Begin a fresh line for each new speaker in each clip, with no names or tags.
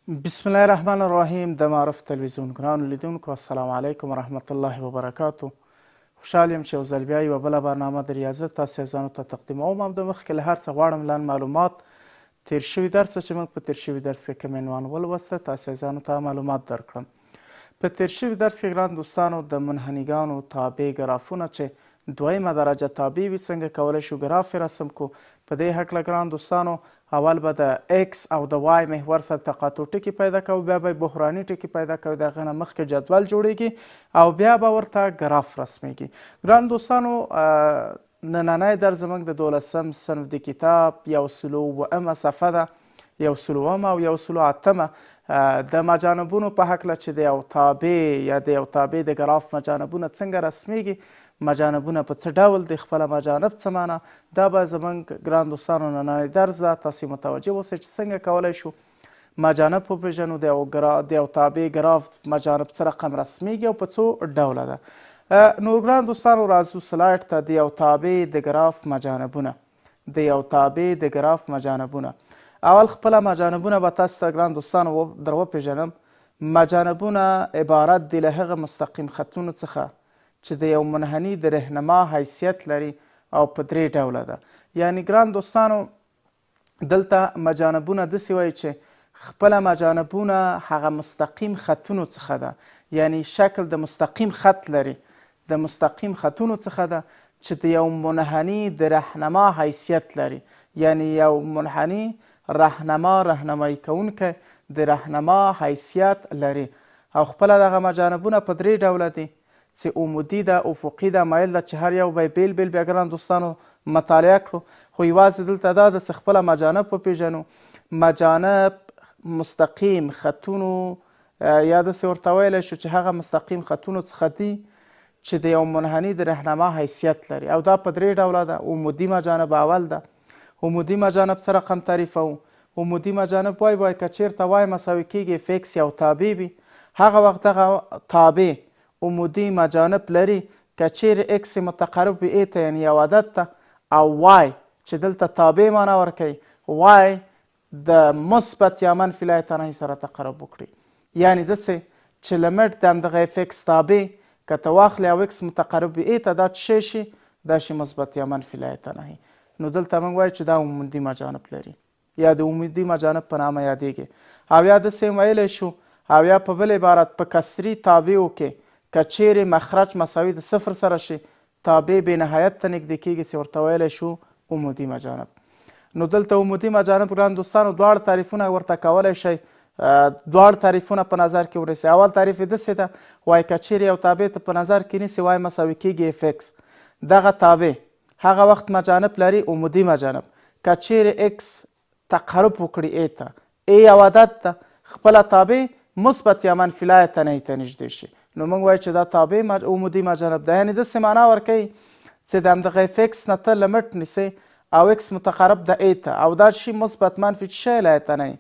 بسم الله الرحمن الرحیم. د معرف تلویزیون ګرانو لیدونکو السلام علیکم ورحمت الله وبرکاتو. خوشحال یم چې یو ځل بیا یوه بله برنامه د ریاضت تاسو عزیزانو ته تقدیموم. هم د مخکې له هر څه غواړم لاندې معلومات تیر شوي درس چې موږ په تیر شوي درس کې کوم عنوان ولوسته تاسو عزیزانو ته معلومات درکړم. په تیر شوي درس کې ګران دوستانو د منحنیګانو تابع ګرافونه چې دویمه درجه تابع وي څنګه کولی شو ګراف یې رسم کو. په دې هکله ګران دوستانو اول به د ایکس او د وای محور سره تقاطع ټکي پیدا کوو، بیا به بحراني ټکي پیدا کوو، د هغې نه مخکې جدول جوړیږي او بیا به ورته ګراف رسمیږي. ګران دوستانو نننی درس زموږ د 12م صنف د کتاب 102 صفحه ده، 102 او 108 د مجانبونو په هکله چې د یو تابع یا د یو تابع د ګراف مجانبونه څنګه رسمیږي، مجانبونه په څه ډول د خپله مجانب څه معنا، دا به زموږ ګران دوستانو نننی درس ده. تاسې متوجه اوسئ چې څنګه کولی شو مجانب وپېژنو، د یو تابع ګراف مجانب څه رقم رسمیږي او په څو ډوله ده. نو ګران دوستانو راځو سلایډ ته. د یو تابع د ګراف مجانبونه، د یو تابع د ګراف مجانبونه. اول خپله مجانبونه به تاسو ته ګران دوستانو در وپېژنم. مجانبونه عبارت دي له هغه مستقیم خطونو څخه چې د یو منحني د رهنما حیثیت لري او په 3 ډوله ده. یعنی ګران دوستانو دلته مجانبونه داسې وایي چې خپله مجانبونه هغه مستقیم خطونو څخه ده، یعنی شکل د مستقیم خط لري، د مستقیم خطونو څخه ده چې د یو منحني د رهنما حیثیت لري، یعنی یو منحني رهنمایی کوونکی د رهنما حیثیت لري. او خپله دغه مجانبونه په 3 ډوله دي چې عمودي ده، افقي ده، مایل ده، چې هر یو به یې بیل بیل بیا ګران دوستانو مطالعه کړو. خو یوازې دلته دا ده چې خپله مجانب وپېژنو. مجانب مستقیم خطونو یا داسې ورته ویلی شو چې هغه مستقیم خطونو څخه دي چې د یو منحني د رهنما حیثیت لري او دا په 3 ډوله ده. عمودي مجانب اول ده. عمودي مجانب څه رقم تعریفوو؟ عمودي مجانب وای که چیرته وای مساوي کیږي اف ایکس یو تابع وي، هغه وخت دغه تابع عمودي مجانب لري که چیرې ایکس متقرب وي ای ته یعنې یو عدد ته، او وای چې دلته تابع معنا ورکوي، وای د مثبت یا منفي لایې تنهي سره تقرب وکړي. یعنې داسې چې لیمټ د همدغه اف ایکس تابع که ته واخلې او ایکس متقرب وي ای ته، دا څه شي؟ دا شي مثبت یا منفي لایې تنهي. نو دلته موږ وایو چې دا عمودي مجانب لري یا د عمودي مجانب په نامه یادیږي. او یا داسې ویلی شو او یا په بل عبارت په کسري تابعو کې که چیرې مخرج مساوي د 0 سره شي، تابع بې نهایت ته نږدې کېږي چې ورته ویلی شو عمودي مجانب. نو دلته عمودي مجانب ګران دوستانو دواړه تعریفونه ورته کولی شئ، دواړه تعریفونه په نظر کې ونیسئ. اول تعریف یې داسې ده وایي که چیرې یو تابع ته په نظر کې نیسئ وایي مساوي کېږي اف ایکس، دغه تابع هغه وخت مجانب لري عمودي مجانب. که چیرې ایکس تقرب وکړي ای ته، ای یو عدد ته، خپله تابع مثبت یا منفي لایې تنهي ته نږدې شي، نو موږ وایو چې دا تابع عمودي مجانب ده. یعنې داسې معنا ورکوي چې د همدغه اف ایکس نه ته لیمټ نیسئ او ایکس متقرب ده ای ته او دا شي مثبت منفي څه شی لایې تنهي،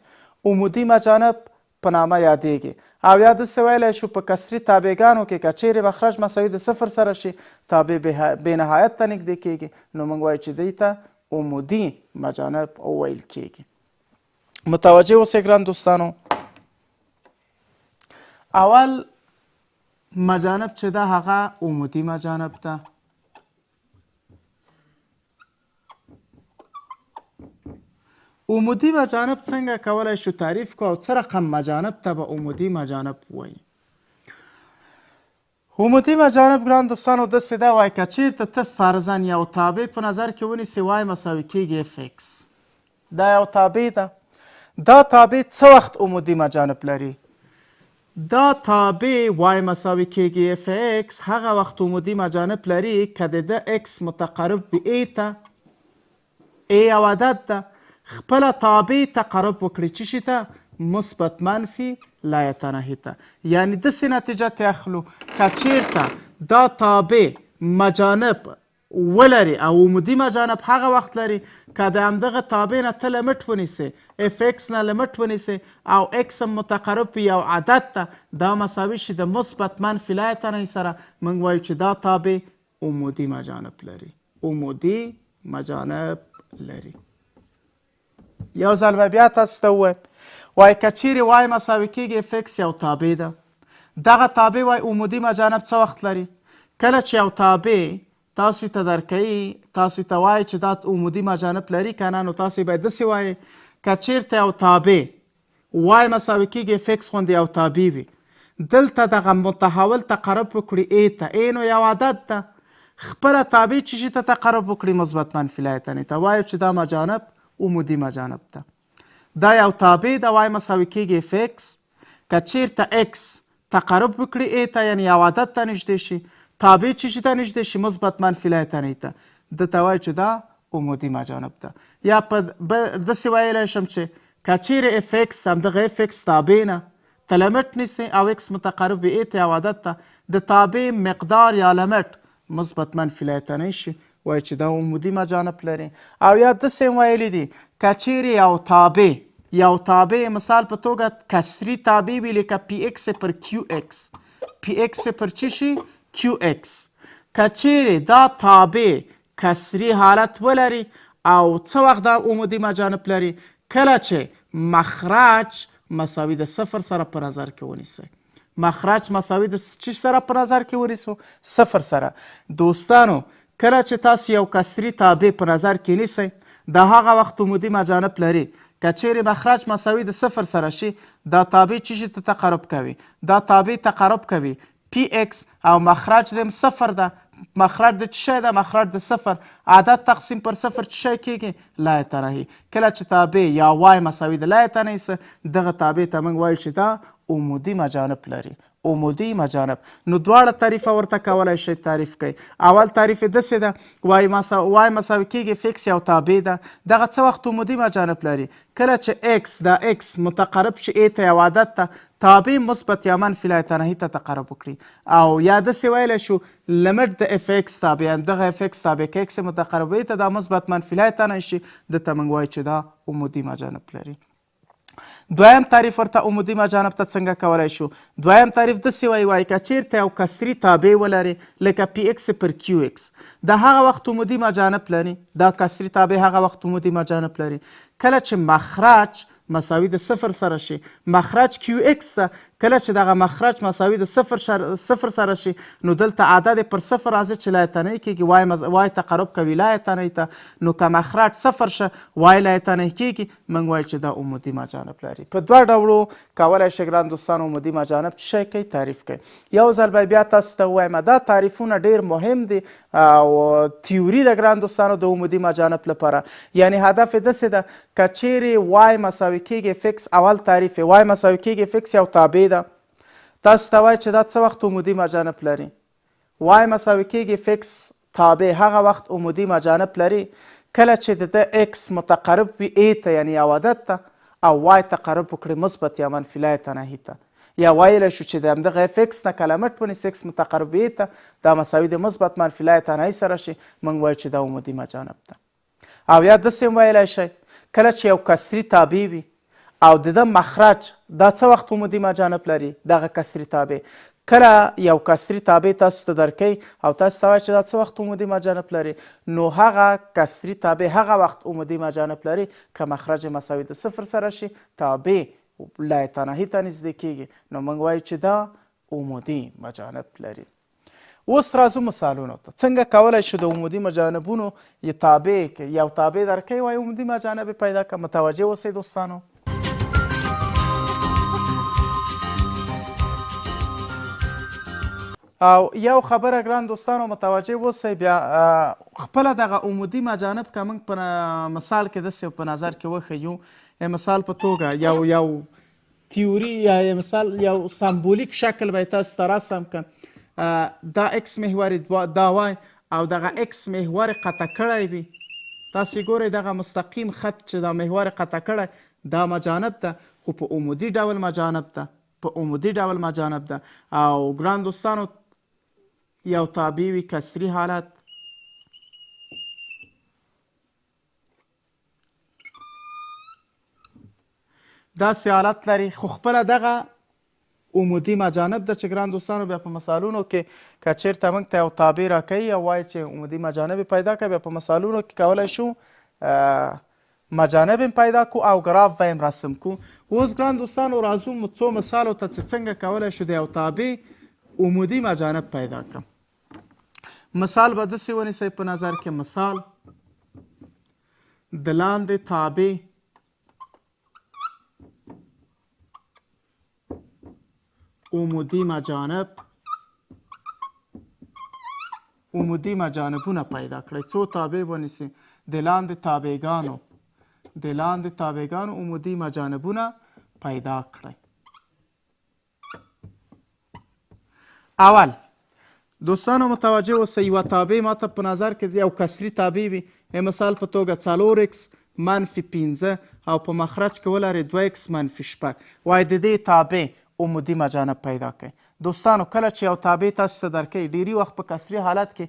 عمودي مجانب په نامه یادیږي. او یا داسې ویلی شو په کسري تابعګانو کې که چیرې مخرج مساوي د 0 سره شي، تابع بې نهایت ته نږدې کېږي، نو موږ وایو چې دوی ته عمودي مجانب ویل کېږي. متوجه اوسئ ګران دوستانو. اول مجانب چې ده هغه عمودي مجانب ده. عمودي مجانب څنګه کولی شو تعریف کو او څه رقم مجانب ته به عمودي مجانب وایي؟ عمودي مجانب ګران دوستانو داسې ده وایي که چیرته ته فرضاً یو تابع په نظر کې ونیسې وایي مساوي کېږي اف ایکس، دا یو تابع ده. دا تابع څه وخت عمودي مجانب لري؟ دا تابع وای مساوي کېږي اف ایکس هغه وخت عمودي مجانب لري که د ده ایکس متقرب وي ای ته، ای یو عدد ده، خپله تابع تقرب وکړي څه شي ته؟ مثبت منفي لایې تنهي ته. یعنې داسې نتیجه ته اخلو که چیرته دا تابع مجانب ولري او عمودي مجانب هغه وخت لري که د همدغه تابع نه ته لیمټ ونیسې، اف ایکس نه لیمټ ونیسې او ایکس هم متقرب وي یو عدد ته، دا مساوي شي د مثبت منفي لایې تنهي سره، موږ وایو چې دا تابع عمودي مجانب لري، عمودي مجانب لري. یو ځل به بیا تاسو ته ووایم وایي که چیرې وای مساوي کیږي اف اکس یو تابع ده. دغه تابع وایي عمودي مجانب څه وخت لري؟ کله چې یو تابع تاسو ته درکوي، تاسو ته وایي چې دا عمودي مجانب لري که نه، نو تاسو باید داسې وایي که چیرته یو تابع وای مساوي کیږي اف اکس غوندې یو تابع وي، دلته دغه متحول تقرب وکړي ای ته، ای نو یو عدد ده، خپله تابع چې شي ته تقرب وکړي مثبت منفي لایتنې ته، وایو چې دا مجانب عمودي مجانب ده. دا یو تابع ده وای مساوي کیږي اف اکس، که چیرته اکس تقرب وکړي ای ته یعنې یو عدد ته نږدې شي، تابع چې شي ته نږدې شي مثبت منفي لایتنې ته، دته وایو چې دا عمودي مجانب ده. یا په داسې ویلی شم چې که چیرې اف اکس همدغه اف اکس تابع نه ته لمټ نیسئ او اکس متقرب وي ای ته یو عدد ته، د تابع مقدار یا لمټ مثبت منفي لایتنۍ شي، وایي چې دا عمودي مجانب لري. او یا داسې ویلی دي که چیرې یو تابع مثال په توګه کسري تابع وي لکه پی اکس پر کیو اکس، پی اکس پر چی شي؟ کیو اکس. که چیرې دا تابع کسري حالت ولري او څه وخت دا عمودي مجانب لري؟ کله چې مخرج مساوي د صفر سره په نظر کې ونیسئ. مخرج مساوي د چی سره په نظر کې ونیسو؟ صفر سره. دوستانو کله چې تاسو یو کسري تابع په نظر کې نیسئ د هغه وخت عمودي مجانب لري. که چیرې مخرج مساوي د صفر سره شي دا تابع چی شي ته تقرب کوي؟ دا تابع تقرب کوي پی اکس او مخرج د صفر ده. مخرج د چی شی ده؟ مخرج د صفر. عدد تقسیم پر صفر چی شی کیږي؟ لایتنهي. کله چې تابع یا وای مساوي د لایتنهي سه دغه تابع ته موږ وایو چې دا عمودي مجانب لري. عمودي مجانب. نو دواړه تعریفه ورته کولی شئ تعریف کوي. اول تعریف یې داسې ده وای مساوي کیږي فکس یو تابع ده، دغه څه وخت عمودي مجانب لري؟ کله چې اکس دا اکس متقرب شي ای ته یو عدد ته، تابع مثبت یا منفي لایتنهي ته تقرب وکړي. او یا داسې ویلی شو لمټ د اف اکس تابع، دغه اف اکس تابع که اکس متقرب ای ته دا مثبت منفي لایتنهي شي، دته موږ وایو چې دا عمودي مجانب لري. دویم تعریف ورته عمودي مجانب ته څنګه کولی شو؟ دویم تعریف داسې وایي که چیرته یو کسري تابع ولري لکه پی اکس پر کیو اکس، د هغه وخت عمودي مجانب لري. دا کسري تابع هغه وخت عمودي مجانب لري کله چې مخرج مساوي د صفر سره شي. مخرج کیو اکس ته کله چې دغه مخرج مساوي د صفر سره شي نو دلته عدد پر صفر راځي چې لایتنهي کیږي، وای تقرب کوي لایتنهي ته. نو که مخرج صفر شه وای لایتنهي کیږي، موږ وایو چې دا عمودي مجانب لري. په دوه ډولو کولی شئ ګران دوستانو عمودي مجانب څه شی کوي تعریف کوي. یو ځل بیا تاسو ته ووایم دا تعریفونه ډیر مهم دي او تیوري د ګران دوستانو د عمودي مجانب لپاره. یعنی هدف یې داسې ده که چیرې وای مساوي کیږي فکس، اول تعریف یې وای مساوي کیږي فکس یو تابع ده، تاسو ته وایي چې دا څه وخت عمودي مجانب لري؟ وای مساوي کیږي فکس تابع هغه وخت عمودي مجانب لري کله چې د اکس متقرب وي ای ته یعنی یو عدد ته، او وای تقرب وکړي مثبت یا منفي لایتنهي ته. یا ویلی شو چې د همدغه اف اکس نه که لمټ ونیسي اکس متقرب ای ته دا مساوي د مثبت منفي لایتنهي سره شي، موږ وایو چې دا عمودي مجانب ده. او یا داسې ویلی شئ کله چې یو کسري تابع وي او د ده مخرج دا څه وخت عمودي مجانب لري؟ دغه کسري تابع کله یو کسري تابع تاسو ته درکوي او تاسو ته وایي چې دا څه وخت عمودي مجانب لري، نو هغه کسري تابع هغه وخت عمودي مجانب لري که مخرج مساوي د صفر سره شي، تابع لایتنهي ته نږدې کیږي، نو موږ وایو چې دا عمودي مجانب لري. اوس راځو مثالونو ته. څنګه کولی شو د عمودي مجانبونو یو تابع درکوي وایي عمودي مجانب پیدا کړه. متوجه اوسئ دوستانو. او یو خبره ګران دوستانو متوجه اوسئ، بیا خپله دغه عمودي مجانب که موږ په مثال کې داسې په نظر کې وښیو، مثال په توګه یو تیوري یا مثال یو سمبولیک شکل به تاسو ته رسم کړم. دا اکس محور دا وای او دغه اکس محور قطع کړی وي، تاسې ګورئ دغه مستقیم خط چې دا محور قطع کړی دا مجانب ده، خو په عمودي ډول مجانب ده، په عمودي ډول مجانب ده. او ګران دوستانو یو تابع وي کسري حالت، داسې حالت لري، خو خپله دغه عمودي مجانب ده چې ګران دوستانو بیا په مثالونو کې که چېرته موږ ته یو تابع راکوي او وایي چې عمودي مجانب پیدا کړه، بیا په مثالونو کې کولی شو مجانب هم پیدا کو او ګراف به هم رسم کو. اوس ګران دوستانو راځو څو مثالو ته چې څنګه کولی شو د یو تابع عمودي مجانب پیدا کړم. مثال به داسې ونیسئ په نظر کې، مثال د لاندې تابع عمودي مجانبونه پیدا کړئ. څو تابع ونیسئ، د لاندې تابعګانو عمودي مجانبونه پیدا کړئ. اول دوستانو متوجه اوسئ، یوه تابع ماته په نظر کې یو کسري تابع وي، مثال په توګه 4x منفي 5 او په مخرج کې ولري 2x منفي 6. وایي د دې تابع عمودي مجانب پیدا کړئ. دوستانو کله چې یو تابع تاسو ته درکوي، ډیری وخت په کسري حالت کې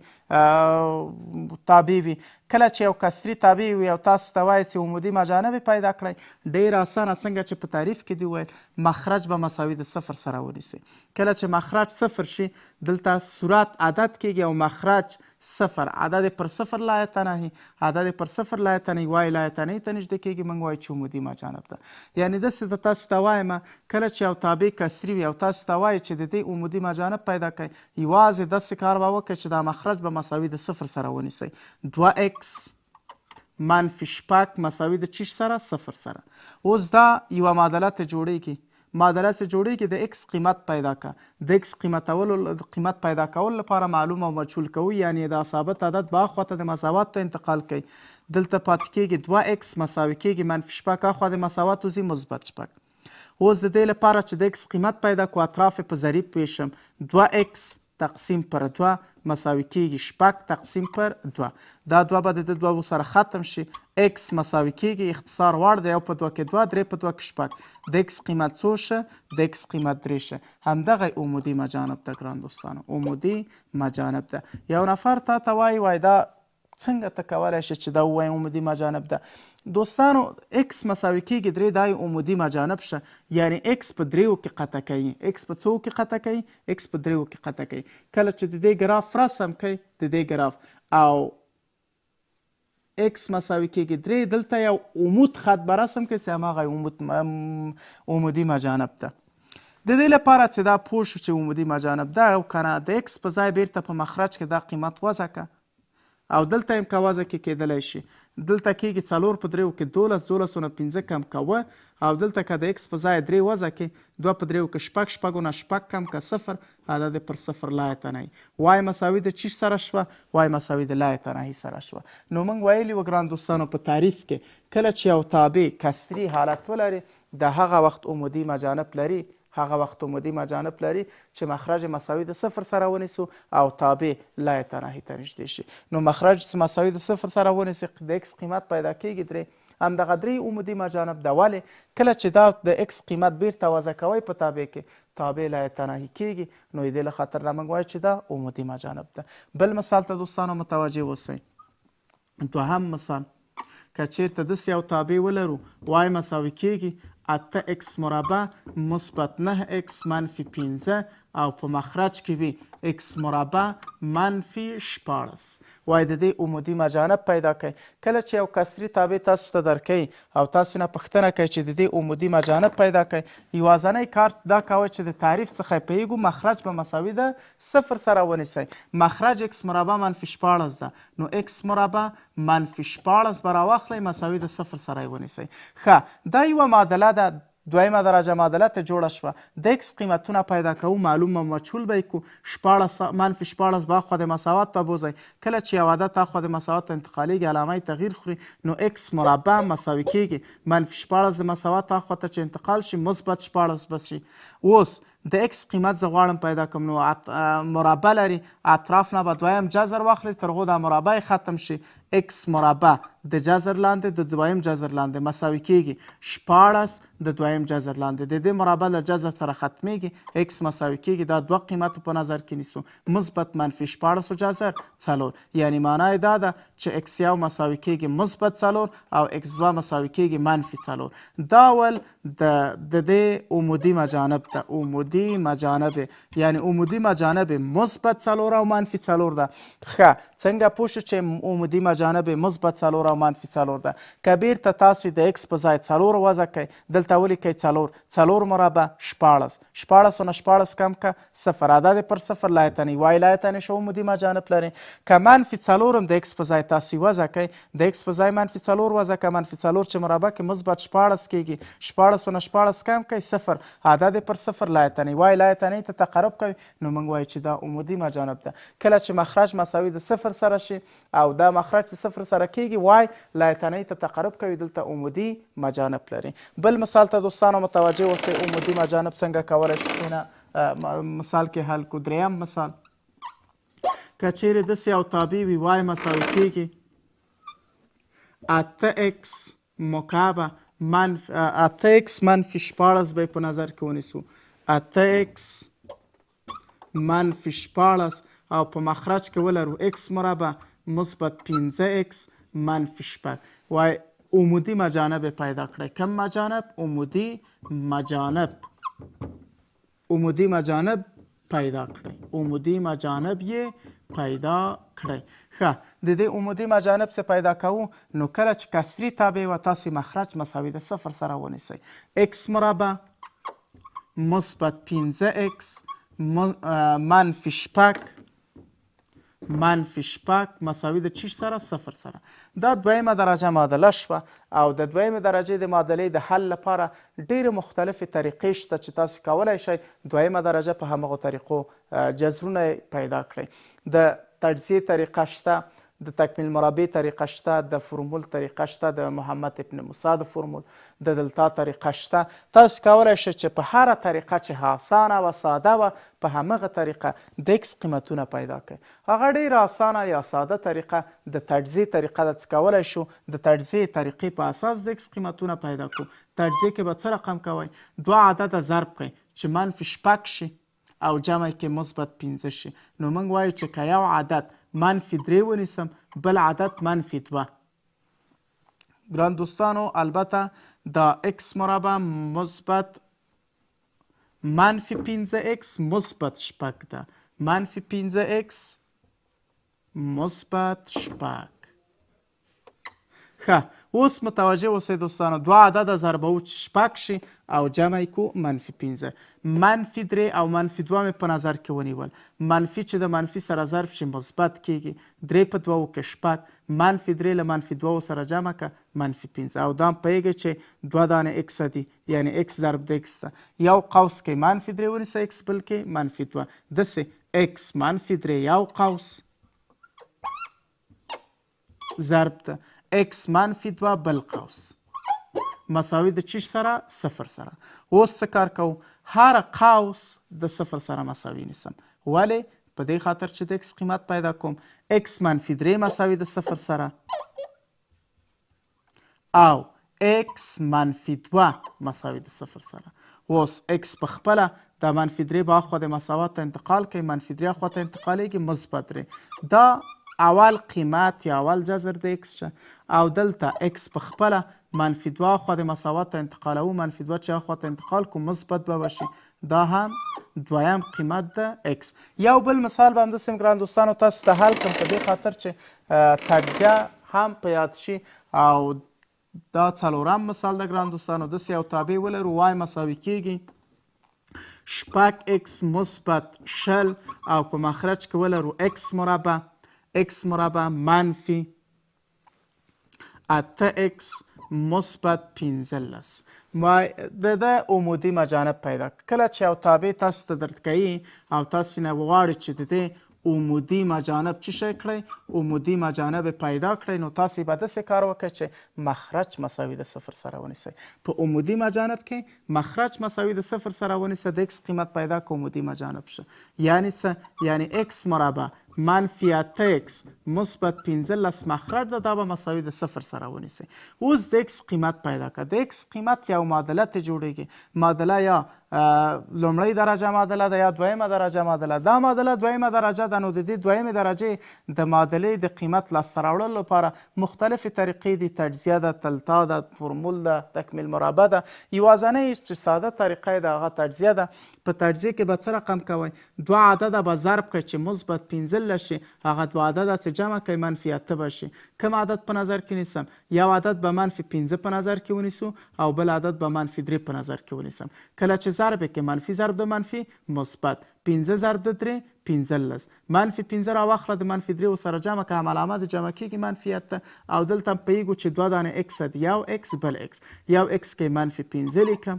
تابع وي، کله چې یو کسري تابع وي او تاسو ته وایي چې عمودي مجانب پیدا کړئ، ډیر اسانه څنګه چې په تعریف کې دی ویل، مخرج به مساوي د 0 سره ونیسئ. کله چې مخرج 0 شي، دلته صورت عدد کېږي او مخرج 0 عدد پر 0 لا یتناهي، عدد پر 0 لا یتناهي وایي لا یتناهي ته نږدې کېږي، موږ وایو چې عمودي مجانب ده. یعنې داسې تاسو ته وایم کله چې یو تابع کسري وي او تاسو ته وایي چې د دې عمودي مجانب پیدا کړئ، یوازې داسې کار به وکړئ چې دا مخرج به مساوي د 0 سره ونیسئ. 2x منفي 6 مساوي د چی سره؟ 0 سره. اوس دا یوه معادله ته جوړیږي، معادله چې جوړیږي د x قیمت پیدا که. د x قیمت پیدا کولو لپاره معلوم او مجهول کوو، یعنې دا ثابت عدد به اخوا ته د مساوات ته انتقال کوي. دلته پاتې کېږي 2x مساوي کېږي منفي 6 اخوا د مساوات وځي مثبت 6. اوس د دې لپاره چې د x قیمت پیدا کړو، اطراف په ضریب ویشم. 2x تقسیم پر 2 مساوي کېږي 6 تقسیم پر 2. دا 2 به د 2 سره ختم شي. x مساوي کېږي، اختصار وړ دی، یو په 2 کې 2، 3 په 2 کې 6. د x قیمت څو شه؟ د x قیمت 3 شه. همدغه عمودي مجانب ده ګران دوستانو، عمودي مجانب ده. یو نفر تا ته وایي دا څنګه ته کولی شې چې دا ووایې عمودي مجانب ده؟ دوستانو x مساوي کېږي 3، دا عمودي مجانب شه، یعنې x په 3 کې قطع کوي. x په څو کې قطع کوي؟ x په 3 کې قطع کوي. کله چې د دې ګراف رسم کوي، د دې ګراف او x مساوي کېږي 3، دلته یو عمود خط به رسم کوي چې هماغه عمودي مجانب ده. د دې لپاره چې دا پوه شو چې عمودي مجانب ده او که نه، د x په ځای بیرته په مخرج کې دا قیمت وضع که او دلته هم که وضع کې کېدلی شي. دلته کېږي 4 په 3 کې 12، 12 نه 5 کم کوه، او دلته که د x په ځای 3 وضع کې 2 په 3 کې 6، 6 نه 6 کم که 0 عدد پر 0 لا یتناهي. وای مساوي د چی سره شوه؟ وای مساوي د لا یتناهي سره شوه. نو موږ ویلي وو ګران دوستانو په تعریف کې، کله چې یو تابع کسري حالت ولري، د هغه وخت عمودي مجانب لري، چې مخرج مساوي د 0 سره ونیسو او تابع لا یتناهي ته نږدې شي. نو مخرج مساوي د 0 سره ونیسي، د x قیمت پیدا کېږي 3. همدغه 3 عمودي مجانب ده. ولې؟ کله چې دا د x قیمت بیرته وضع کوئ په تابع کې، تابع لا یتناهي کېږي، نو د دې له خاطر نه موږ وایو چې دا عمودي مجانب ده. بل مثال ته دوستانو متوجه اوسئ. دوهم مثال، که چیرته داسې یو تابع ولرو، y مساوي کېږي 8x مربع مثبت 9x منفي 15 او په مخرج کې وي x مربع منفي 14. وایي د دې عمودي مجانب پیدا کوي. کله چې یو کسري تابع تاسو ته درکوي او تاسو نه پوښتنه کوي چې د دې عمودي مجانب پیدا کوي، یوازینی کار دا کوئ چې د تعریف څخه پوهیږو مخرج به مساوي د 0 سره ونیسئ. مخرج x مربع منفي 14 ده، نو x مربع منفي 14 به راواخلئ مساوي د 0 سره یې ونیسئ. ښه، دا یوه معادله ده، دویمه درجه معادله ته جوړه شوه. د x قیمتونه پیدا کوو، معلوم او مجهول به یې کړو. 14 منفي 14 به اخوا د مساوات ته بوځئ. کله چې یو عدد اخوا د مساوات ته انتقالیږي، علامه یې تغییر خوري، نو x مربع مساوي کېږي منفي 14 د مساوات اخوا ته چې انتقال شي مثبت 14 به شي. اوس د x قیمت زه غواړم پیدا کړم، نو مربع لري، اطراف نه به دویم جذر واخلئ تر هغو دا مربع ختم شي. x مربع د جذر لاندې د دویم جذر لاندې مساوي کېږي 14 د دویم جذر لاندې. د دې مربع له جذر سره ختمیږي، x مساوي کېږي، دا 2 قیمت په نظر کې نیسو، مثبت منفي 14 جذر 4. یعنې معنا یې دا ده چې x یو مساوي کیږي مثبت 4 او x 2 مساوي کیږي منفي 4. دا ول د دې عمودي مجانب ده، عمودي مجانب یعنی عمودي مجانب مثبت 4 او منفي 4 ده. ښه څنګه پوه شو چې عمودي مجانب مثبت 4 او منفي 4 ده؟ که بیرته تاسو د x په ځای 4 وضع کړئ، دلته ولیکئ 4 مربع 14 14 نه 14 کم که 0 عدد پر 0 لایتنی وای لایتنی شو عمودي مجانب لري. که منفي 4 هم د x په ځای تاسو وضع کړئ، د x په ځای منفي 4 وضع کړئ، منفي 4 چې مربع کې مثبت 14 کیږي، 14 نه 14 کم کوي 0 عدد پر 0 لایتنی وای لایتنی ته تقرب کوي، نو موږ وایو چې دا عمودي مجانب ده. کله چې مخرج مساوي د 0 سره شي او دا مخرج چې 0 سره کیږي وای لایتنی ته تقرب کوي، دلته عمودي مجانب لري. بل مثال ته دوستانو متوجه اوسئ عمودي مجانب څنګه کولی شو. مثال کې حل کو. دریم مثال، که چیرې داسې یو تابع وي وای مساوي کیږي 8x مکعبه 8x منفي 14 به په نظر کې ونیسو، 8x منفي 14 او په مخرج کې ولرو x مربع مثبت 15x منفي 6. وای عمودي مجانب پیدا کړئ. کوم مجانب؟ عمودي مجانب. عمودي مجانب پیدا کړئ. عمودي مجانب یې پیدا کړئ. ښه د دې عمودي مجانب څه پیدا کوو؟ نو کله چې کسري تابع وه تاسې مخرج مساوي د 0 سره ونیسئ. x مربع مثبت 15x منفي 6 منفي 6 مساوي د چی سره؟ 0 سره. دا دویمه درجه معادله شوه او د دویمې درجې د معادلې د حل لپاره ډېرې مختلفې طریقې شته چې تاسو کولی شئ دویمه درجه په همغو طریقو جذرونه پیدا کړئ. د تجزیې طریقه شته، د تکمیل مربع طریقه شته، د فرمول طریقه شته، د محمد ابن موسی د فرمول، د دلتا طریقه شته. تاسو کولی شئ چې په هره طریقه چې اسانه و ساده وه په همغه طریقه د x قیمتونه پیدا کړئ. هغه ډېره اسانه یا ساده طریقه د تجزیې طریقه ده چې کولی شو د تجزیې طریقې په اساس د x قیمتونه پیدا کړو. تجزیې کې به څه رقم کوئ؟ 2 عدده ضرب کړئ چې منفي 6 شي او جمع کې مثبت 15 شي. نو موږ وایو چې که یو عدد منفي 3 ونیسم بل عدد منفي 2. ګران دوستانو البته دا x مربع مثبت منفي 15x مثبت 6 ده، منفي 15x مثبت 6. ښه اوس متوجه اوسئ دوستانو 2 عدده ضربوو چې 6 شي او جمع کو منفي 15. منفي 3 او منفي 2 مې په نظر کې ونیول. منفي چې د منفي سره ضرب شي مثبت کیږي، 3 په 2 کې 6، منفي 3 له منفي 2 سره جمع که منفي 15 او دا هم پوهېږئ چې 2 دانې x دي یعنی x ضرب د x ده. یو قوس کې منفي 3 ونیسه x بل کې منفي 2، داسې x منفي 3 یو قوس ضرب ده x منفي 2 بل قوس مساوي د چی سره؟ 0 سره. اوس څه کار کوو؟ هر قوس د 0 سره مساوي نیسم. ولې؟ په دې خاطر چې د x قیمت پیدا کوم. x منفي 3 مساوي د 0 سره او x منفي 2 مساوي د 0 سره. اوس x په خپله د منفي 3 به اخوا د مساوات ته انتقال کوي، منفي 3 اخوا ته انتقالیږي مثبت 3. دا اول قیمت یا اول جذر د x شه او دلته x په خپله منفي 2 اخوا د مساوات ته انتقالوو، منفي 2 چې اخوا ته انتقال کو مثبت به وشي. دا هم دویم قیمت د x. یو بل مثال به همداسې ګران دوستانو تاسو ته حل کړم په دې خاطر چې تجزیه هم په یاد شي. او دا څلورم مثال د ګران دوستانو داسې یو تابع ولرو y مساوي کیږي 6x مثبت 20 او په مخرج کې ولرو x مربع منفي 8x مثبت 15. د عمودي مجانب پیدا کله چې یو تابع تاسو ته درد کوي او تاسو نه وغواړئ چې د دې عمودي مجانب چی شی کړئ؟ عمودي مجانب پیدا کړئ، نو تاسو به داسې کار وکړئ چې مخرج مساوي د 0 سره ونیسئ. په عمودي مجانب کې مخرج مساوي د 0 سره ونیسئ، د x قیمت پیدا که عمودي مجانب شه. یعنی څه؟ یعنی x مربع منفي 8x مثبت 15 مخرج ده، دا به مساوي د 0 سره ونیسئ. اوس د x قیمت پیدا کړه. د x قیمت یو معادله ته جوړیږي. معادله یا لومړۍ درجه معادله ده یا دویمه درجه معادله. دا معادله دویمه درجه ده، نو د دې دویمې درجې د معادلې د قیمت لاسته راوړلو لپاره مختلفې طریقې دي. تجزیه ده، تلتا ده، فرمول ده، تکمیل مربع ده. یوازینۍ چې ساده طریقه یې د هغه تجزیه ده. په تجزیه کې به څه رقم کوئ؟ دوه عدده به ضرب کړئ چې مثبت 15 شي، هغه دوه عدده چې جمع کوئ منفي 8 به شي. کوم عدد په نظر کې نیسم؟ یو عدد به منفي 15 په نظر کې ونیسو او بل عدد به منفي 3 په نظر کې ونیسم. کله چې ضرب کې منفي ضرب د منفي مثبت 15 ضرب د 3 15 منفي 15 راواخله د منفي 3 سره جمع که هم علامه د جمع کېږي منفي 8 او دلته هم پوهېږو چې دوه دانې اکس ده، یو اکس بل اکس. یو اکس کې منفي 15 لیکم،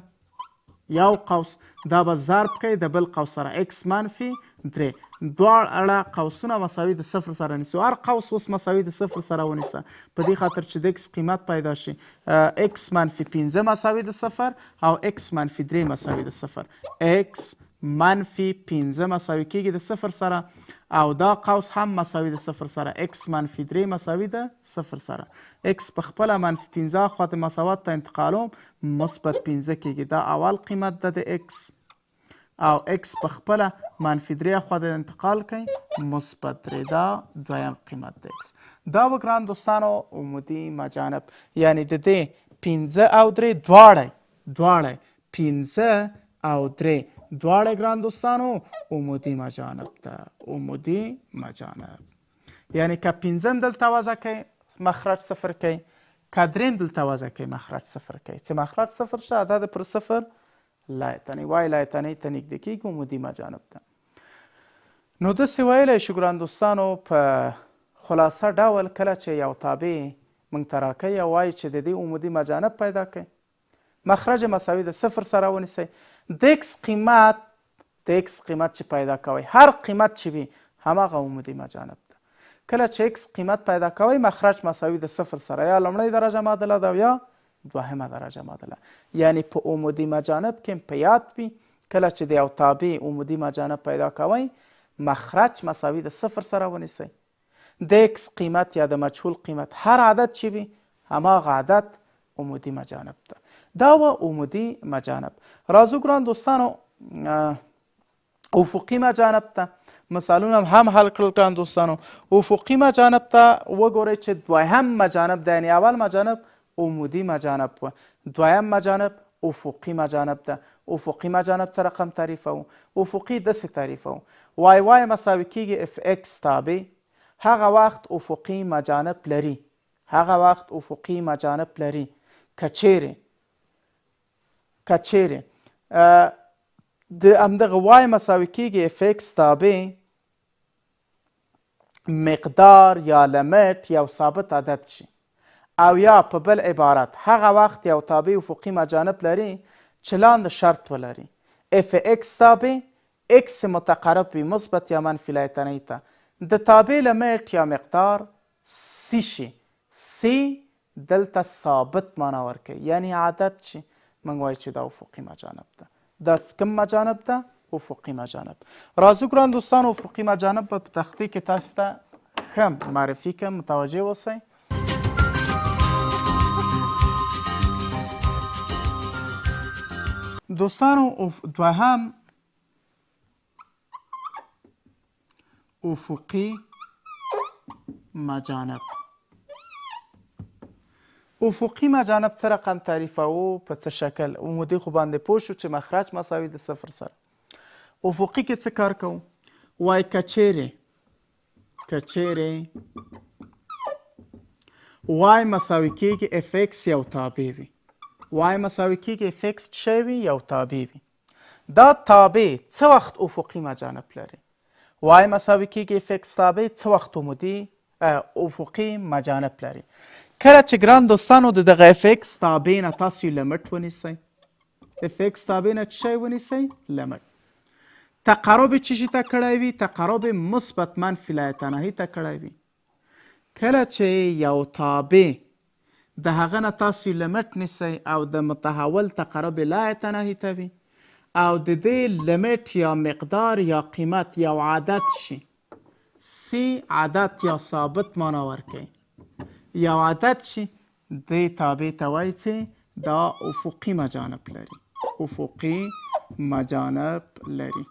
یو قوس دا به ضرب کوي د بل قوس سره اکس منفي 3. دواړه قوسونه مساوي د 0 سره نیسو. هر قوس اوس مساوي د 0 سره ونیسه، په دې خاطر چې د اکس قیمت پیدا شي. اکس منفي 15 مساوي د 0 او اکس منفي 3 مساوي د 0. اکس منفي 15 مساوي کېږي د 0 سره او دا قوس هم مساوي د 0 سره. اکس منفي 3 مساوي د 0 سره. اکس په خپله منفي 15 خواته مساوات ته انتقالوم مثبت 15 کېږي. دا اول قیمت ده د اکس او اکس په خپله منفي 3 خواته انتقال کوي مثبت 3. دا دویم قیمت د اکس. دا به ګران دوستانو عمودي مجانب یعنی د دې 15 او 3 دواړه 15 او 3 دواړه ګران دوستانو عمودي مجانب ده. عمودي مجانب یعنی که 15 دلته وضع کوي مخرج 0 کوي، که 3 دلته وضع کوي مخرج 0 کوي. چې مخرج 0 شه دا د پر 0 لایتنۍ وای لایتنۍ ته نږدې کېږي عمودي مجانب ده. نو داسې ویلی شو ګران دوستانو په خلاصه ډول کله چې یو تابع موږ ته راکوي او وایي چې د دې عمودي مجانب پیدا کوي، مخرج مساوي د 0 سره ونیسئ. د اکس قیمت چې پیدا کوئ هر قیمت چې وي هماغه عمودي مجانب ده. کله چې اکس قیمت پیدا کوئ مخرج مساوي د 0 سره یا لومړۍ درجه معادله ده یا دوهمه درجه معادله. یعنی په عمودي مجانب کې په یاد وي کله چې د یو تابع عمودي مجانب پیدا کوئ مخرج مساوي د 0 سره ونیسئ. د اکس قیمت یا د مجهول قیمت هر عدد چې وي هماغه عدد عمودي مجانب ده. دا و عمودي مجانب. راځو ګران دوستانو افقي مجانب ته مثالونه هم حل کړل. ګران دوستانو افقي مجانب ته وګورئ چې دویم مجانب ده، یعنی اول مجانب عمودي مجانب و، دویم مجانب افقي مجانب ده. افقي مجانب څه رقم تعریفوو؟ افقي داسې تعریفوو وای وای مساوي کېږي اف اکس تابع هغه وخت افقي مجانب لري، هغه وخت افقي مجانب لري که چیرې د همدغه وای مساوي کېږي اف اکس تابع مقدار یا لیمیټ یو ثابت عدد شي، او یا په بل عبارت هغه وخت یو تابع افقي مجانب لري چې لاندې شرط ولري. اف اکس تابع اکس متقرب وي مثبت یا منفي لایتنۍ ته، د تابع لیمیټ یا مقدار سی شي. سی دلته ثابت معنا ورکوي یعنی عدد شي. موږ وایو چې دا افقي مجانب ده. دا کوم مجانب ده؟ افقي مجانب. راځو ګران دوستانو افقي مجانب په تختې کې تاسو ته ښه معرفي کړم، متوجه اوسئ. دوستانو دوهم افقي مجانب. افقي مجانب څه رقم تعریفوو په څه شکل؟ عمودي خو باندې پوه شو چې مخرج مساوي د 0 سره. افقي کې څه کار کوو؟ وای که چیرې وای مساوي کېږي اف اکس یو تابع وي، وای مساوي کېږي اف اکس څه وي؟ یو تابع وي. دا تابع څه وخت افقي مجانب لري؟ وای مساوي کېږي اف اکس تابع څه وخت عمودي افقي مجانب لري؟ کله چې ګران دوستانو د دغه اف اکس تابع نه تاسو لیمیټ ونیسئ، اف اکس تابع نه څه شی ونیسئ؟ لیمیټ. تقرب چی شي ته کړی وي؟ تقرب مثبت منفي لایتنهي ته کړی وي. کله چې یو تابع د هغه نه تاسو لیمیټ نیسئ او د متحول تقرب لایتنهي ته وي او د دې لیمیټ یا مقدار یا قیمت یو عدد شي، سی عدد یا ثابت معنا ورکوي. یو عدد چې دې تابع ته وایي چې دا افقي مجانب لري. افقي مجانب لري.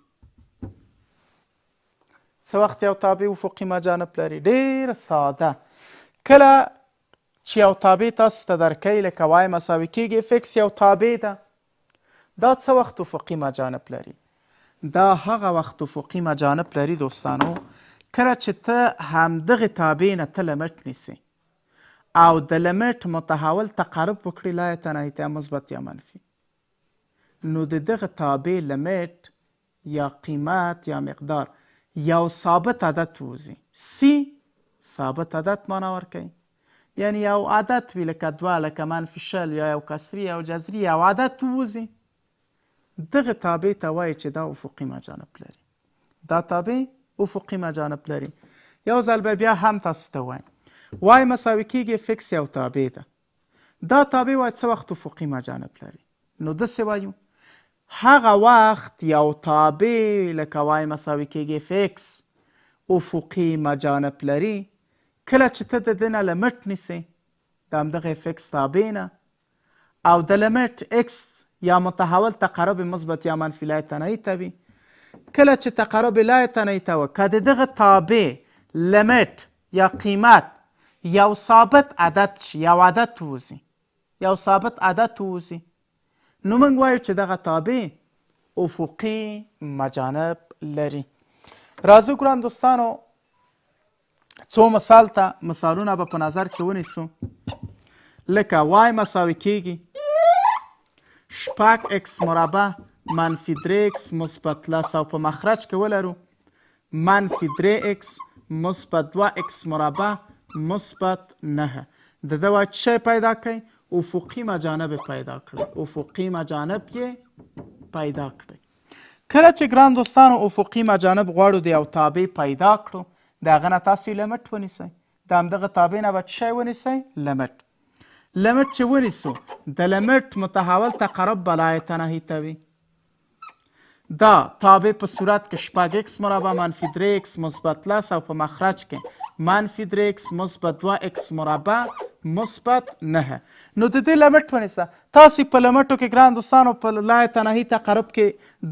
څه وخت یو تابع افقي مجانب لري؟ ډېر ساده. کله چې یو تابع تاسو ته درکوي لکه وای مساوي کېږي فکس یو تابع ده، دا څه وخت افقي مجانب لري؟ دا هغه وخت افقي مجانب لري دوستانو کله چې ته همدغې تابع نه ته لمټ نیسې او د لمټ متحول تقرب وکړي لا تناهیت یا مثبت یا منفي، نو د دغه تابع لمټ یا قیمت یا مقدار یو ثابت عدد ووځي. سی ثابت عدد معنا ورکوي، یعنی یو عدد وي لکه 2 لکه منفي 0 یا یو کسري یا جذري یو عدد ووځي، دغه تابع ته وایي چې دا افقي مجانب لري. دا تابع افقي مجانب لري. یو ځل به بیا هم تاسو ته وایم وای مساوي کېږي فکس یو تابع ده. دا تابع وایي څه وخت افقي مجانب لري؟ نو داسې وایو هغه وخت یو تابع لکه وای مساوي کېږي فکس افقي مجانب لري کله چې ته د دې نه لمټ نیسې د همدغې فکس تابع نه او د لمټ اکس یا متحول تقرب مثبت یا منفي لا تناهي ته وي. کله چې تقرب لا تناهي ته وه که د دغه تابع لمټ یا قیمت یو ثابت عدد شي، یو عدد ووځي، یو ثابت عدد ووځي، نو موږ وایو چې دغه تابع افقي مجانب لري. راځو ګران دوستانو څو مثالونه به په نظر کې ونیسو. لکه وای مساوي کېږي 6x مربع منفي 3x مثبت 10 او په مخرج کې ولرو منفي 3x مثبت 2x مربع مثبت 9. د ده وایي څه شی پیدا کوي؟ افقي مجانب پیدا کړئ. افقي مجانب یې پیدا کړئ. کله چې ګران دوستانو افقي مجانب غواړو د یو تابع پیدا کړو د هغه نه تاسو لمټ ونیسئ. د همدغه تابع نه به څه شی ونیسئ؟ لمټ. لمټ چې ونیسو د لمټ متحول تقرب به لا تناهي ته وي. دا تابع په صورت کې 6x مربع منفي 3x مثبت 10 او په مخرج کې منفي 3x مثبت 2x مربع مثبت 9. نو د دې لمټ ونیسه. تاسو په لمټو کې ګران دوستانو په لا تناهي تقرب کې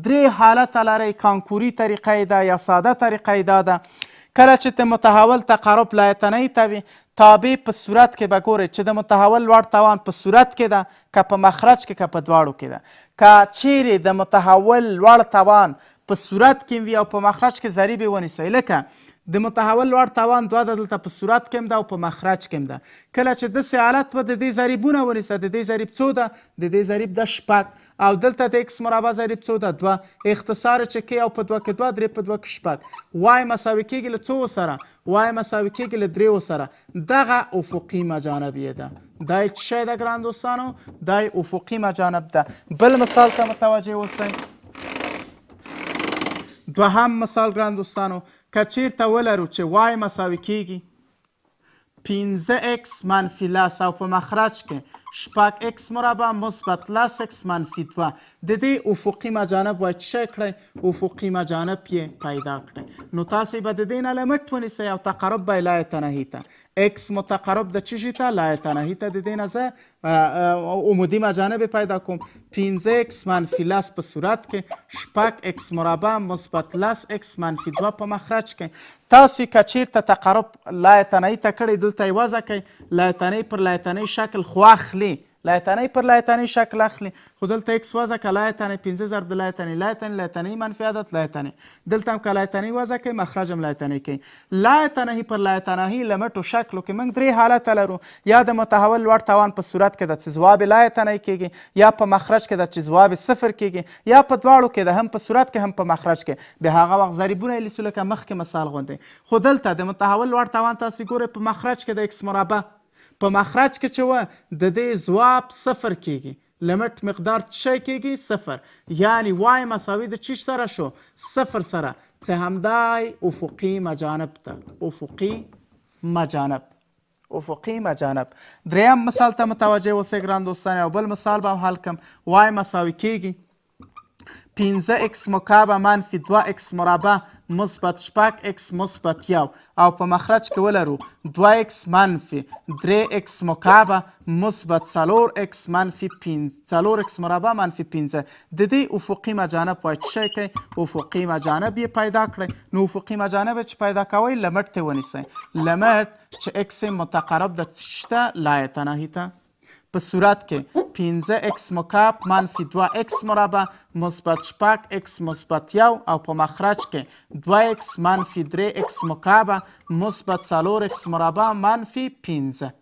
3 حالته لرئ. کانکوري طریقه یې ده یا ساده طریقه یې دا ده. کله چې ته متحول تقرب لا تناهي ته وي تابع په صورت کې به ګورئ چې د متحول لوړ توان په صورت کې ده که په مخرج کې که په دواړو کې ده. که چیرې د متحول لوړ توان په صورت کې وي او په مخرج کې ضریب یې ونیسئ. لکه د متحول لوړ توان 2 دلته په صورت کې هم ده او په مخرج کې هم ده. کله چې داسې حالت به د دې ضریبونه ونیسه. د دې ضریب څو ده؟ د دې ضریب ده 6 او دلته د x مربع ضریب څو ده؟ 2. اختصار چې کې او په 2 کې 2 درې په 2 کې 6. وای مساوي کېږي له څو سره؟ وای مساوي کېږي له 3 سره. دغه افقي مجانب یې ده. دا یې څه شی ده ګران دوستانو؟ دا یې افقي مجانب ده. بل مثال ته متوجه اوسئ. دوهم مثال ګران دوستانو که چیرته ولرو چې وای مساوي کېږي 15x منفي 10 او په مخرج کې 6x مربع مثبت 10x منفي 2. د دې افقي مجانب وایي څه شی کړئ؟ افقي مجانب یې پیدا کړئ. نو تاسې به د دې نه لمټ ونیسئ او تقرب به لا تناهي ته. x متقرب د څه شي ته؟ لا تناهي ته. د دې نه زه عمودي مجانب پیدا کوم. 15x منفي 10 په صورت کې 6x مربع مثبت 10x منفي 2 په مخرج کې. تاسو که چیرته تقرب لا تناهي ته کړئ دلته یې وضع کوئ. لا تناهي پر لا تناهي شکل خو اخلي. لا تناهي پر لا تناهي شکل اخلي. خو دلته x وضع که لا تناهي 15 ضرب د لا تناهي لا تناهي منفي عدد لا تناهي. دلته هم که لا تناهي وضع کوئ مخرج هم لا تناهي کوئ. لا تناهي پر لا تناهي لمټو شکلو کې موږ 3 حالته لرو. یا د متحول لوړ توان په صورت کې ده چې ځواب لا تناهي کېږي، یا په مخرج کې ده چې ځواب 0 کېږي، یا په دواړو کې ده هم په صورت کې هم په مخرج کې. بیا هغه وخت ضریبونه یې لیسو لکه مخکې مثال غوندې. خو دلته د متحول لوړ توان تاسې ګورئ په مخرج کې د x مربع په مخرج کې چې وه د دې ځواب 0 کېږي. لمټ مقدار څه شی کېږي؟ 0. یعنی وای مساوي د چی سره شو؟ 0 سره. چې همدای افقي مجانب ده. افقي مجانب. افقي مجانب. دریم مثال ته متوجه اوسئ ګران دوستان. او بل مثال به هم حل کړم. وای مساوي کېږي 15x مکعب منفي 2x مربع مثبت 6x مثبت 1 او په مخرج کې ولرو 2x منفي 3x مکعبه مثبت 4x منفي 4x مربع منفي 5 د دې افقي مجانب وایي څه شی کوي افقي مجانب یې پیدا کړئ نو افقي مجانب چې پیدا کوئ لمټ ته ونیسئ لمټ چې x متقرب د شته لایه تناهي ته په صورت کې 15x مکعب منفي 2x مربع مثبت 6x مثبت 1 او په مخرج کې 2x منفي 3x مکعب مثبت 4x مربع منفي 15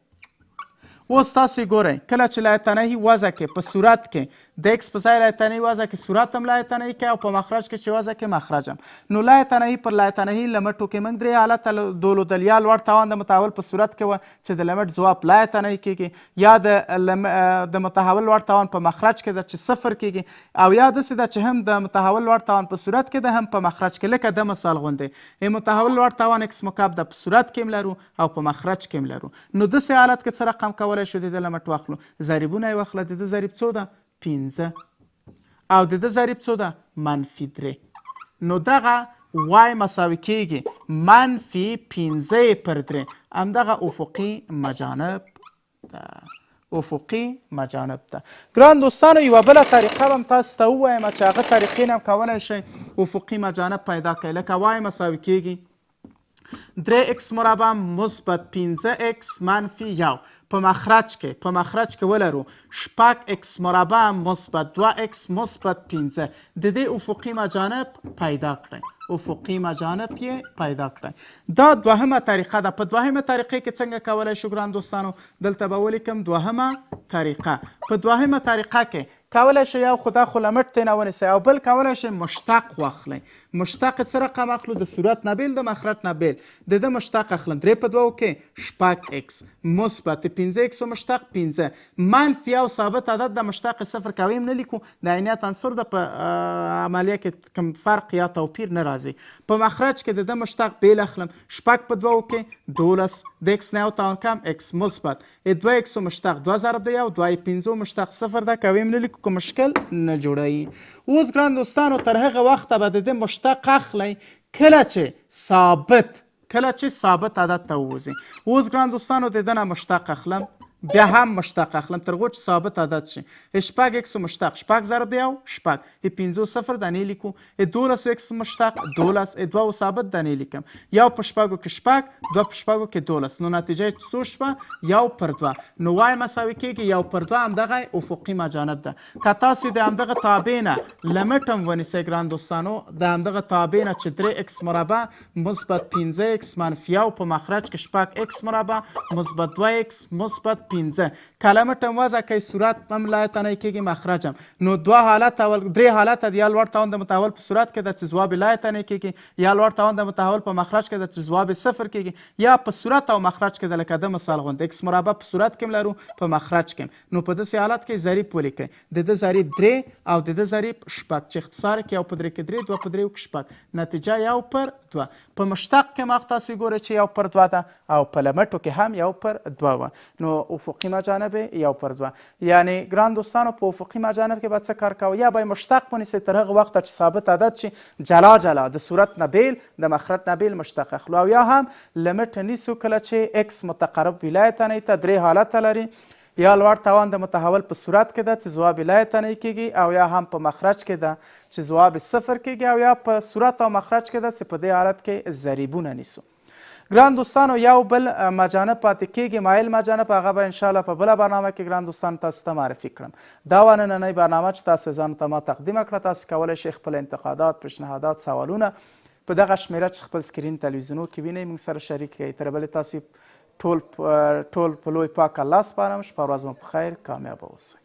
اوس تاسو ګورئ کله چې لایه تناهي وضع کې په صورت کې د x په ځای لایه تناهي وضع کې صورت هم لایه تناهي کوي او په مخرج کې چې وضع کې مخرج هم نو لایه تناهي پر لایه تناهي لمټو کې موږ درې حالته دولو د یا لوړ توان د متحول په صورت کې وه چې د لمټ ځواب لایه تناهي کېږي یا د متحول لوړ توان په مخرج کې ده چې صفر کېږي او یا داسې ده چې هم د متحول لوړ توان په صورت کې ده هم په مخرج کې لکه د مثال غوندې متحول لوړ توان x مکعب د په صورت کې هم لرو او په مخرج کې هم لرو نو داسې حالت کې څه رقم کولی شو د لمټ واخلو ضریبونه یې واخله د ده ضریب څو ده 15 او د ده ضریب څو ده منفي 3 نو دغه وای مساوي کېږي منفي 15 پر 3 همدغه افقي مجانب ده افقي مجانب ده ګران دوستانو یوه بله طریقه به هم تاسو ته ووایم چې هغه طریقې نه هم کولی شئ افقي مجانب پیدا کړئ لکه وای مساوي کېږي 3x مربع مثبت 15x منفي 1 په مخرج کې ولرو 6x مربع مثبت 2x مثبت 15 د دې افقي مجانب پیدا کړئ افقي مجانب یې پیدا کړئ دا دوهمه طریقه ده په دوهمه طریقې کې څنګه کولی شو ګران دوستانو دلته به ولیکم دوهمه طریقه په دوهمه طریقه کې کولی شئ یو خو دا خو لمټ ترېنه ونیسئ او بل کولی شئ مشتق واخلئ مشتق څه رقم اخلو د صورت نه بیل د مخرج نه بیل د ده مشتق اخلم 3 په 2 کې 6x مثبت 15x مشتق 15 منفي او ثابت عدد د مشتق صفر کوي هم نه لیکو د عینیت عنصر د په عملیه کې کوم فرق یا توپیر نه راځي په مخرج کې د ده مشتق بیل اخلم 6 په 2 کې 12 د x نه یو توان کم x مثبت 2x مشتق 2 ضرب د 1 2 15 مشتق صفر ده کوي هم نه لیکو که مشکل نه جوړوي اوس ګران دوستانو تر هغه وخته به د دې مشتق اخلی کله چې ثابت عدد ته ووځي اوس ګران دوستانو د ده نه مشتق اخلم بیا هم مشتق اخلم تر هغو چې ثابت عدد شي شپږ x مشتق شپږ ضرب د 1 شپږ 15 صفر دانې لیکو 12x مشتق 12 دوه ثابت دانې لیکم یو په شپږو کې شپږ دوه په شپږو کې 12 نو نتیجه یې څو شوه یو پر دوه نو وای مساوي کېږي یو پر دوه همدغه افقي مجانب ده که تاسو د همدغه تابع نه لمټ هم ونیسئ ګران دوستانو د همدغه تابع نه چې 3x مربع مثبت 15x منفي 1 په مخرج کې شپږ x مربع مثبت 2x مثبت 15 کلمه ټم وضع کوي صورت هم لایه تناهي کېږي مخرج هم نو دوه حالت اول درې حالت د یا لوړ توان د متحول په صورت کې ده چې ځواب لایه تناهي کېږي یا لوړ توان د متحول په مخرج کې ده چې ځواب صفر کېږي یا په صورت او مخرج کې ده لکه د مثال غوندې x مربع په صورت کې هم لرو په مخرج کې نو په داسې حالت کې ضریب ولیکئ د ده ضریب 3 او د ده ضریب شپږ چې اختصار کې یو په 3 کې 3 2 په 3 کې شپږ نتیجه یو پر 2 په مشتق کې مخ تاسو ګورئ چې یو پر 2 ده او په لمټو کې هم یو پر 2 وه نو افقي مجانب یو پر 2 یعنی ګران دوستانو په افقي مجانب کې باید څه کار کوو یا به مشتق ونیسئ تر هغه وخته چې ثابت عدد شي جلا د صورت نه بیل د مخرج نه بیل مشتق اخلو او یا هم لمټ نیسو کله چې x متقرب ولایه تناهي ته درې حالته لري یا لوړ توان د متحول په صورت کې ده چې ځواب لایه تناهي کېږي او یا هم په مخرج کې ده چې ځواب صفر کېږي او یا په صورت او مخرج کې ده چې په دې حالت کې ضریبونه نیسو ګران دوستانو یو بل مجانب پاتې کېږي مایل مجانب هغه به انشاءالله په بله برنامه کې ګران دوستانو تاسو ته معرفي کړم دا وه نننۍ برنامه چې تاسو ځانو ته ما تقدیمه کړه تاسو کولی شئ خپل انتقادات پیشنهادات سوالونه په دغه شمیره چې خپل سکرین تلویزیونو کې وینئ موږ سره شریک کړئ تر بلې تاسو ټول په لوی پاک الله سپارم شپه ورځ مو په خیر کامیابه اوسئ